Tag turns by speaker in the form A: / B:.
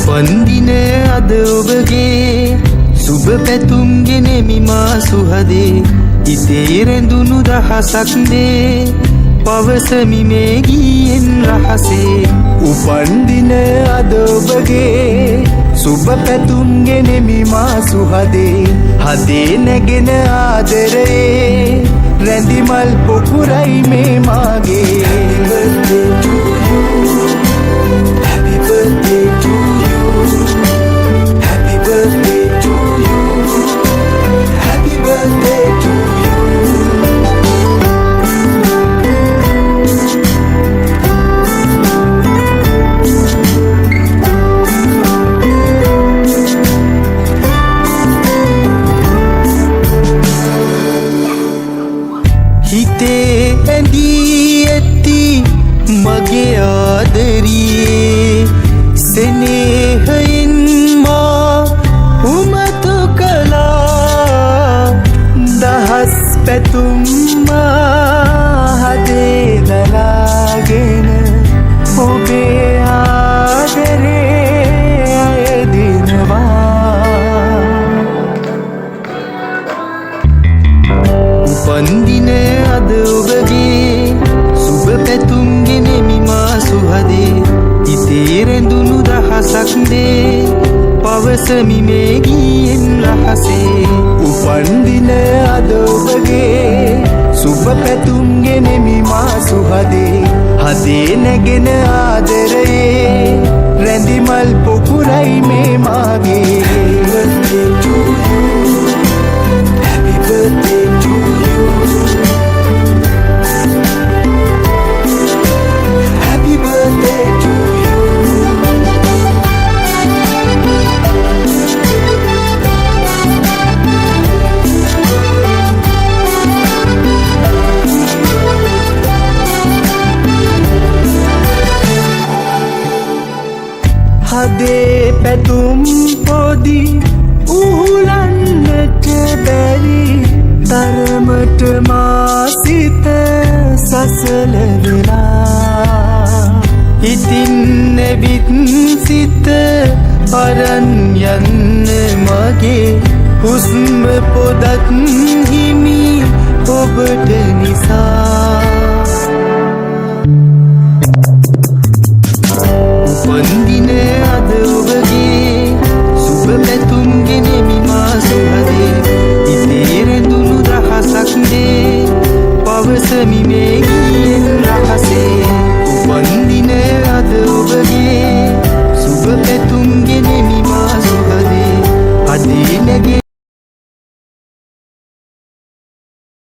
A: වන්දින අද ඔබගේ සුබ පැතුම් ගෙනෙමි මා සුහදේ ඉතේ රැඳුණු දහසක් දේ පවසමි මේ ගීයෙන් රහසේ උපන්දින අද ඔබගේ සුබ පැතුම් ගෙනෙමි මා සුහදේ හදේ නැගෙන ආදරේ රැඳිමල් පොකුරයි මේ මාගේ Happy birthday to you Happy birthday to you Happy birthday to you හිතේ ඇඳී ඇති මගේ ආදරියේ සෙනෙහයෙන් මා උමතු කළා දහස් පැතුම් මා හදේ දලාගෙන ඔබේ ආදරේ අයදිනවා උපන්දින අද ඔබගේ සුබ පැතුම් ගෙනෙමි මා සුහදේ ඉතේ රැඳුණු දහසක් දේ පවසමි මේ ගීයෙන් රහසේ උපන්දින අද ඔබගේ සුබ පැතුම් ගෙනෙමි මා සුහදේ හදේ නැගෙන ආදරේ රැඳිමල් පොකුරයි මේ මාගේ Happy birthday to you Happy birthday to you හදේ පැතුම් පොදි උහුලන්නට බැරි තරමට මා සිත සසල වෙලා ඉතින් නැවිත් සිත අරන් යන්න මගේ හුස්ම පොදත් හිමි ඔබට නිසා